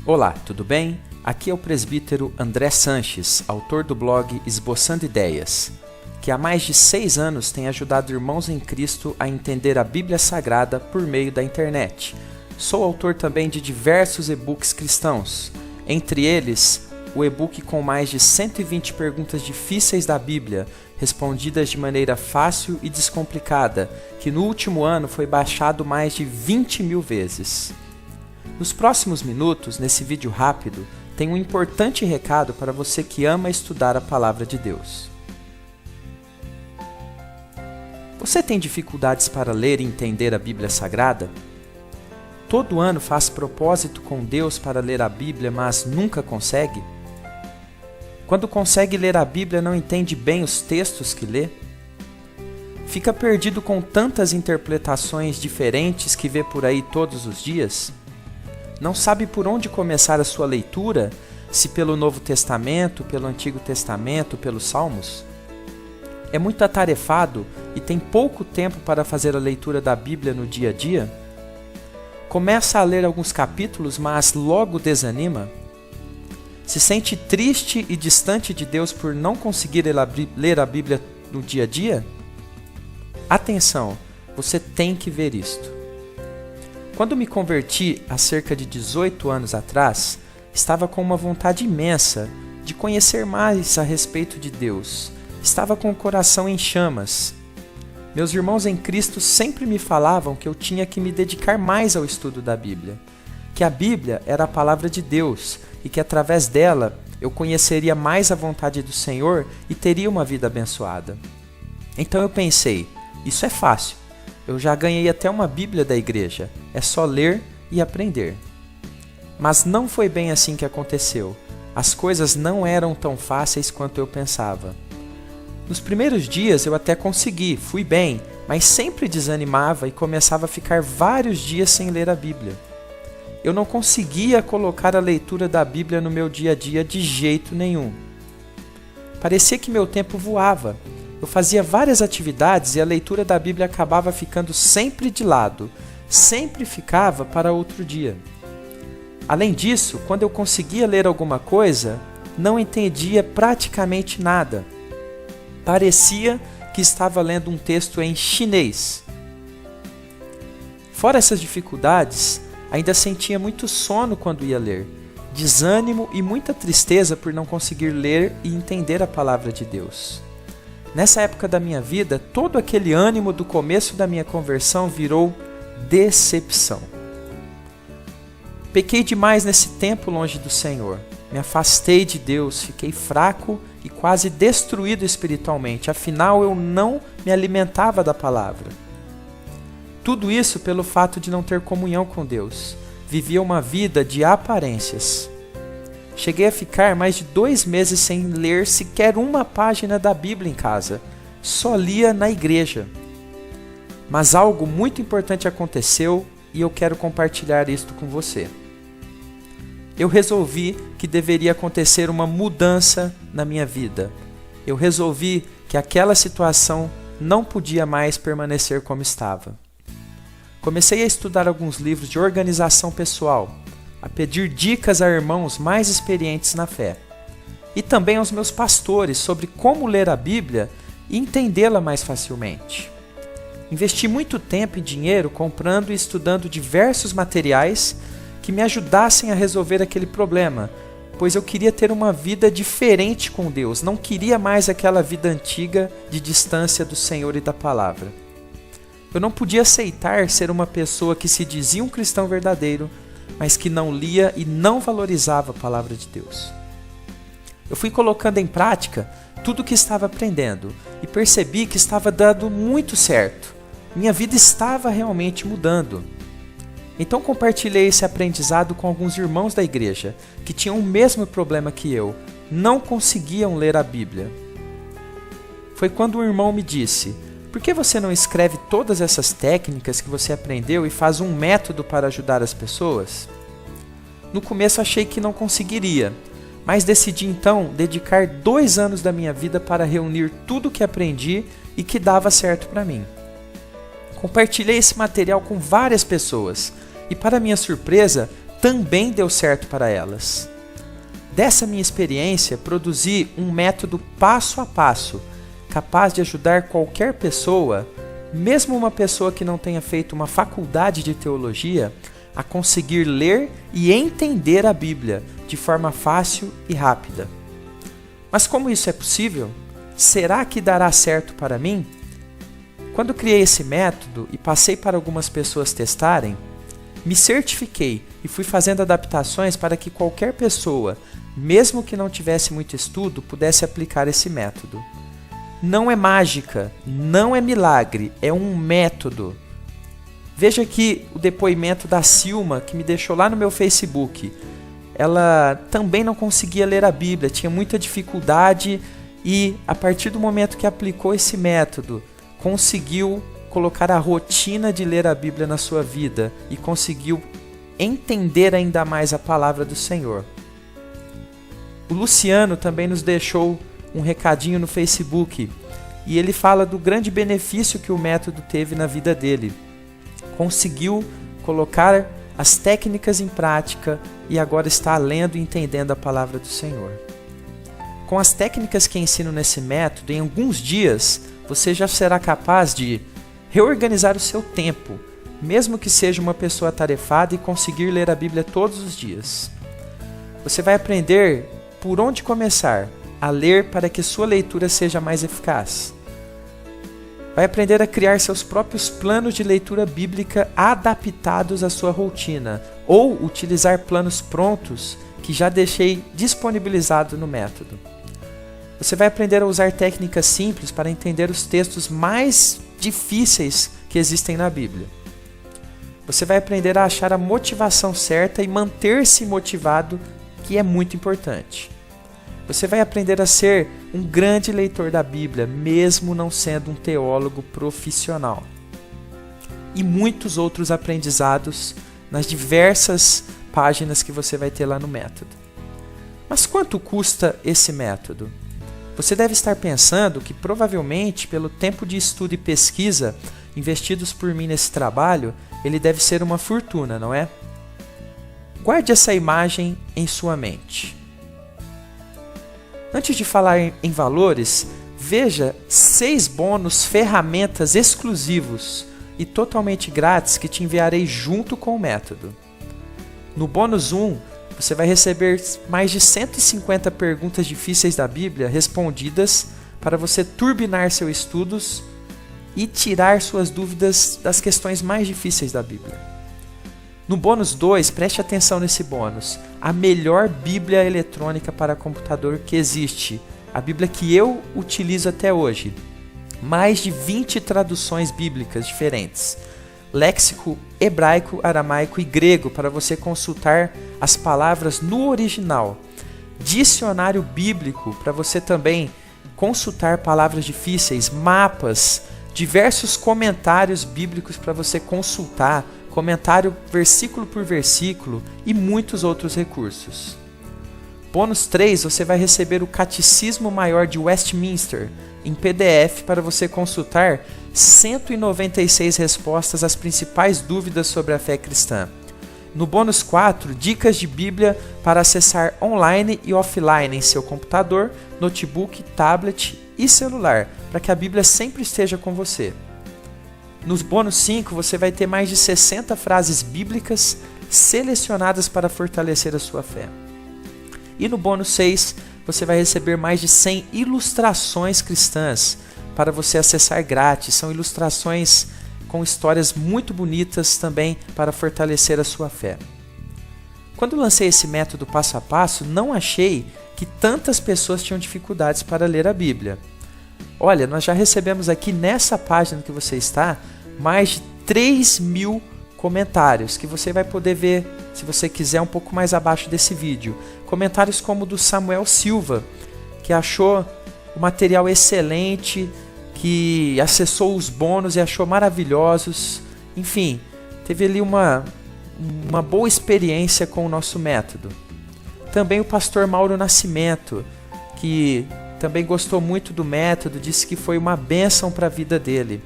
Olá, tudo bem? Aqui é o presbítero André Sanches, autor do blog Esboçando Ideias, que há mais de 6 anos tem ajudado irmãos em Cristo a entender a Bíblia Sagrada por meio da internet. Sou autor também de diversos e-books cristãos, entre eles o e-book com mais de 120 perguntas difíceis da Bíblia, respondidas de maneira fácil e descomplicada, que no último ano foi baixado mais de 20.000 vezes. Nos próximos minutos, nesse vídeo rápido, tem um importante recado para você que ama estudar a Palavra de Deus. Você tem dificuldades para ler e entender a Bíblia Sagrada? Todo ano faz propósito com Deus para ler a Bíblia, mas nunca consegue? Quando consegue ler a Bíblia, não entende bem os textos que lê? Fica perdido com tantas interpretações diferentes que vê por aí todos os dias? Não sabe por onde começar a sua leitura, se pelo Novo Testamento, pelo Antigo Testamento, pelos Salmos? É muito atarefado e tem pouco tempo para fazer a leitura da Bíblia no dia a dia? Começa a ler alguns capítulos, mas logo desanima? Se sente triste e distante de Deus por não conseguir ler a Bíblia no dia a dia? Atenção, você tem que ver isto. Quando me converti há cerca de 18 anos atrás, estava com uma vontade imensa de conhecer mais a respeito de Deus. Estava com o coração em chamas. Meus irmãos em Cristo sempre me falavam que eu tinha que me dedicar mais ao estudo da Bíblia, que a Bíblia era a palavra de Deus e que através dela eu conheceria mais a vontade do Senhor e teria uma vida abençoada. Então eu pensei, isso é fácil. Eu já ganhei até uma Bíblia da igreja, é só ler e aprender. Mas não foi bem assim que aconteceu. As coisas não eram tão fáceis quanto eu pensava. Nos primeiros dias eu até consegui, fui bem, mas sempre desanimava e começava a ficar vários dias sem ler a Bíblia. Eu não conseguia colocar a leitura da Bíblia no meu dia a dia de jeito nenhum. Parecia que meu tempo voava. Eu fazia várias atividades e a leitura da Bíblia acabava ficando sempre de lado, sempre ficava para outro dia. Além disso, quando eu conseguia ler alguma coisa, não entendia praticamente nada. Parecia que estava lendo um texto em chinês. Fora essas dificuldades, ainda sentia muito sono quando ia ler, desânimo e muita tristeza por não conseguir ler e entender a palavra de Deus. Nessa época da minha vida, todo aquele ânimo do começo da minha conversão virou decepção. Pequei demais nesse tempo longe do Senhor. Me afastei de Deus, fiquei fraco e quase destruído espiritualmente. Afinal, eu não me alimentava da palavra. Tudo isso pelo fato de não ter comunhão com Deus. Vivia uma vida de aparências. Cheguei a ficar mais de 2 meses sem ler sequer uma página da Bíblia em casa. Só lia na igreja. Mas algo muito importante aconteceu e eu quero compartilhar isto com você. Eu resolvi que deveria acontecer uma mudança na minha vida. Eu resolvi que aquela situação não podia mais permanecer como estava. Comecei a estudar alguns livros de organização pessoal, a pedir dicas a irmãos mais experientes na fé, e também aos meus pastores sobre como ler a Bíblia e entendê-la mais facilmente. Investi muito tempo e dinheiro comprando e estudando diversos materiais que me ajudassem a resolver aquele problema, pois eu queria ter uma vida diferente com Deus, não queria mais aquela vida antiga de distância do Senhor e da palavra. Eu não podia aceitar ser uma pessoa que se dizia um cristão verdadeiro, mas que não lia e não valorizava a palavra de Deus. Eu fui colocando em prática tudo o que estava aprendendo e percebi que estava dando muito certo. Minha vida estava realmente mudando. Então compartilhei esse aprendizado com alguns irmãos da igreja que tinham o mesmo problema que eu, não conseguiam ler a Bíblia. Foi quando um irmão me disse: por que você não escreve todas essas técnicas que você aprendeu e faz um método para ajudar as pessoas? No começo achei que não conseguiria, mas decidi então dedicar 2 anos da minha vida para reunir tudo o que aprendi e que dava certo para mim. Compartilhei esse material com várias pessoas e, para minha surpresa, também deu certo para elas. Dessa minha experiência, produzi um método passo a passo, capaz de ajudar qualquer pessoa, mesmo uma pessoa que não tenha feito uma faculdade de teologia, a conseguir ler e entender a Bíblia de forma fácil e rápida. Mas como isso é possível? Será que dará certo para mim? Quando criei esse método e passei para algumas pessoas testarem, me certifiquei e fui fazendo adaptações para que qualquer pessoa, mesmo que não tivesse muito estudo, pudesse aplicar esse método. Não é mágica, não é milagre, é um método. Veja aqui o depoimento da Silma, que me deixou lá no meu Facebook. Ela também não conseguia ler a Bíblia, tinha muita dificuldade e, a partir do momento que aplicou esse método, conseguiu colocar a rotina de ler a Bíblia na sua vida e conseguiu entender ainda mais a palavra do Senhor. O Luciano também nos deixou um recadinho no Facebook e ele fala do grande benefício que o método teve na vida dele. Conseguiu colocar as técnicas em prática e agora está lendo e entendendo a palavra do Senhor. Com as técnicas que ensino nesse método, em alguns dias você já será capaz de reorganizar o seu tempo, mesmo que seja uma pessoa atarefada, e conseguir ler a Bíblia todos os dias. Você vai aprender por onde começar a ler para que sua leitura seja mais eficaz. Vai aprender a criar seus próprios planos de leitura bíblica adaptados à sua rotina, ou utilizar planos prontos que já deixei disponibilizado no método. Você vai aprender a usar técnicas simples para entender os textos mais difíceis que existem na Bíblia. Você vai aprender a achar a motivação certa e manter-se motivado, que é muito importante. Você vai aprender a ser um grande leitor da Bíblia, mesmo não sendo um teólogo profissional. E muitos outros aprendizados nas diversas páginas que você vai ter lá no método. Mas quanto custa esse método? Você deve estar pensando que provavelmente, pelo tempo de estudo e pesquisa investidos por mim nesse trabalho, ele deve ser uma fortuna, não é? Guarde essa imagem em sua mente. Antes de falar em valores, veja 6 bônus ferramentas exclusivos e totalmente grátis que te enviarei junto com o método. No bônus 1, você vai receber mais de 150 perguntas difíceis da Bíblia respondidas para você turbinar seus estudos e tirar suas dúvidas das questões mais difíceis da Bíblia. No bônus 2, preste atenção nesse bônus, a melhor Bíblia eletrônica para computador que existe, a Bíblia que eu utilizo até hoje. Mais de 20 traduções bíblicas diferentes, léxico hebraico, aramaico e grego para você consultar as palavras no original, dicionário bíblico para você também consultar palavras difíceis, mapas, diversos comentários bíblicos para você consultar, comentário versículo por versículo e muitos outros recursos. Bônus 3, você vai receber o Catecismo Maior de Westminster em PDF para você consultar 196 respostas às principais dúvidas sobre a fé cristã. No bônus 4, dicas de Bíblia para acessar online e offline em seu computador, notebook, tablet e celular, para que a Bíblia sempre esteja com você. Nos bônus 5, você vai ter mais de 60 frases bíblicas selecionadas para fortalecer a sua fé. E no bônus 6, você vai receber mais de 100 ilustrações cristãs para você acessar grátis. São ilustrações com histórias muito bonitas também para fortalecer a sua fé. Quando lancei esse método passo a passo, não achei que tantas pessoas tinham dificuldades para ler a Bíblia. Olha, nós já recebemos aqui nessa página que você está, mais de 3.000 comentários, que você vai poder ver, se você quiser, um pouco mais abaixo desse vídeo. Comentários como o do Samuel Silva, que achou o material excelente, que acessou os bônus e achou maravilhosos. Enfim, teve ali uma boa experiência com o nosso método. Também o pastor Mauro Nascimento, que também gostou muito do método, disse que foi uma bênção para a vida dele.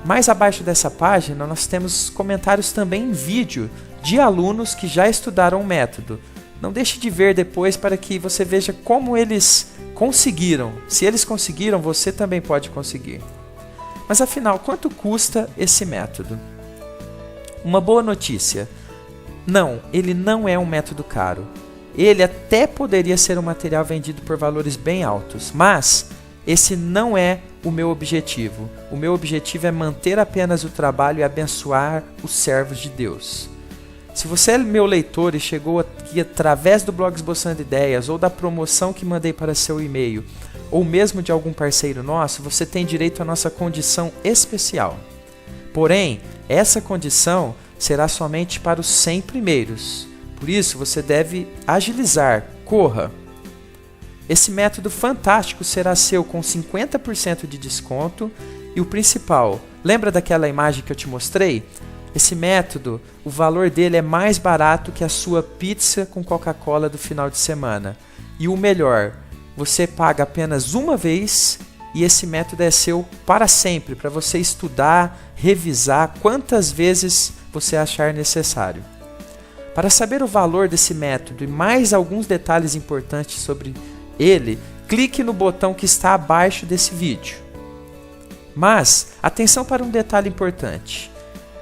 Mais abaixo dessa página, nós temos comentários também em vídeo de alunos que já estudaram o método. Não deixe de ver depois para que você veja como eles conseguiram. Se eles conseguiram, você também pode conseguir. Mas afinal, quanto custa esse método? Uma boa notícia. Não, ele não é um método caro. Ele até poderia ser um material vendido por valores bem altos, mas esse não é o meu objetivo. O meu objetivo é manter apenas o trabalho e abençoar os servos de Deus. Se você é meu leitor e chegou aqui através do blog Esboçando Ideias ou da promoção que mandei para seu e-mail, ou mesmo de algum parceiro nosso, você tem direito à nossa condição especial. Porém, essa condição será somente para os 100 primeiros. Por isso, você deve agilizar, corra. Esse método fantástico será seu com 50% de desconto e o principal, lembra daquela imagem que eu te mostrei? Esse método, o valor dele é mais barato que a sua pizza com Coca-Cola do final de semana. E o melhor, você paga apenas uma vez e esse método é seu para sempre, para você estudar, revisar quantas vezes você achar necessário. Para saber o valor desse método e mais alguns detalhes importantes sobre ele, clique no botão que está abaixo desse vídeo. Mas, atenção para um detalhe importante.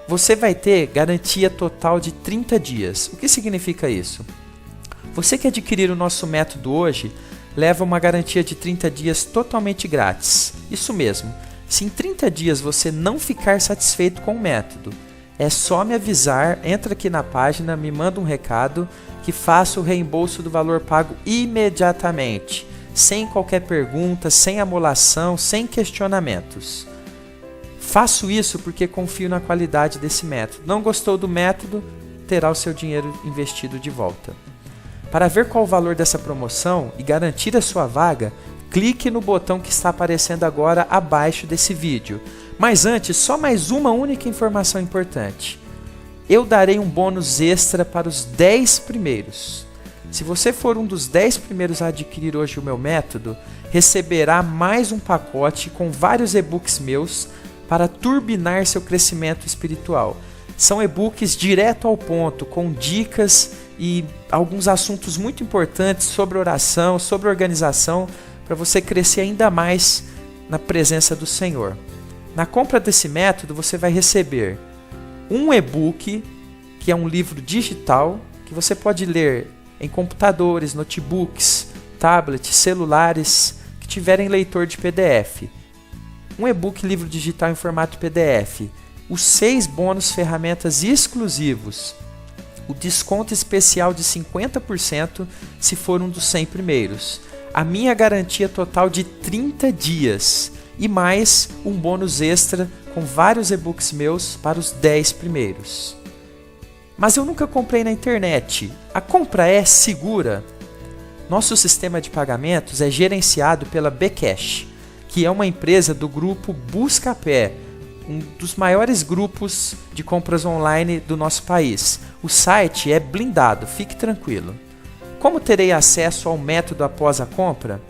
Você vai ter garantia total de 30 dias. O que significa isso? Você que adquirir o nosso método hoje, leva uma garantia de 30 dias totalmente grátis. Isso mesmo, se em 30 dias você não ficar satisfeito com o método, é só me avisar, entra aqui na página, me manda um recado que faço o reembolso do valor pago imediatamente, sem qualquer pergunta, sem amolação, sem questionamentos. Faço isso porque confio na qualidade desse método. Não gostou do método? Terá o seu dinheiro investido de volta. Para ver qual o valor dessa promoção e garantir a sua vaga, clique no botão que está aparecendo agora abaixo desse vídeo. Mas antes, só mais uma única informação importante. Eu darei um bônus extra para os 10 primeiros. Se você for um dos 10 primeiros a adquirir hoje o meu método, receberá mais um pacote com vários e-books meus para turbinar seu crescimento espiritual. São e-books direto ao ponto, com dicas e alguns assuntos muito importantes sobre oração, sobre organização, para você crescer ainda mais na presença do Senhor. Na compra desse método, você vai receber um e-book, que é um livro digital, que você pode ler em computadores, notebooks, tablets, celulares, que tiverem leitor de PDF. Um e-book livro digital em formato PDF. Os 6 bônus ferramentas exclusivos. O desconto especial de 50% se for um dos 100 primeiros. A minha garantia total de 30 dias. E mais um bônus extra com vários e-books meus para os 10 primeiros. Mas eu nunca comprei na internet. A compra é segura? Nosso sistema de pagamentos é gerenciado pela Bcash, que é uma empresa do grupo Buscapé, um dos maiores grupos de compras online do nosso país. O site é blindado, fique tranquilo. Como terei acesso ao método após a compra?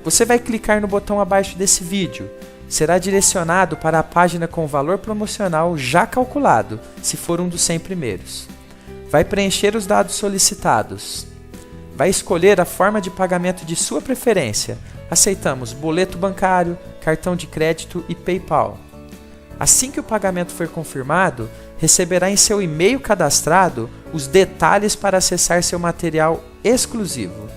Você vai clicar no botão abaixo desse vídeo. Será direcionado para a página com o valor promocional já calculado, se for um dos 100 primeiros. Vai preencher os dados solicitados. Vai escolher a forma de pagamento de sua preferência. Aceitamos boleto bancário, cartão de crédito e PayPal. Assim que o pagamento for confirmado, receberá em seu e-mail cadastrado os detalhes para acessar seu material exclusivo.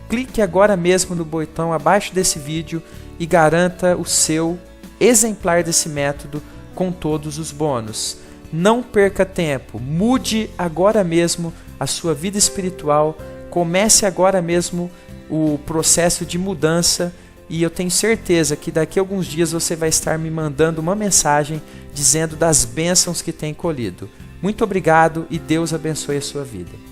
Clique agora mesmo no botão abaixo desse vídeo e garanta o seu exemplar desse método com todos os bônus. Não perca tempo, mude agora mesmo a sua vida espiritual, comece agora mesmo o processo de mudança e eu tenho certeza que daqui a alguns dias você vai estar me mandando uma mensagem dizendo das bênçãos que tem colhido. Muito obrigado e Deus abençoe a sua vida.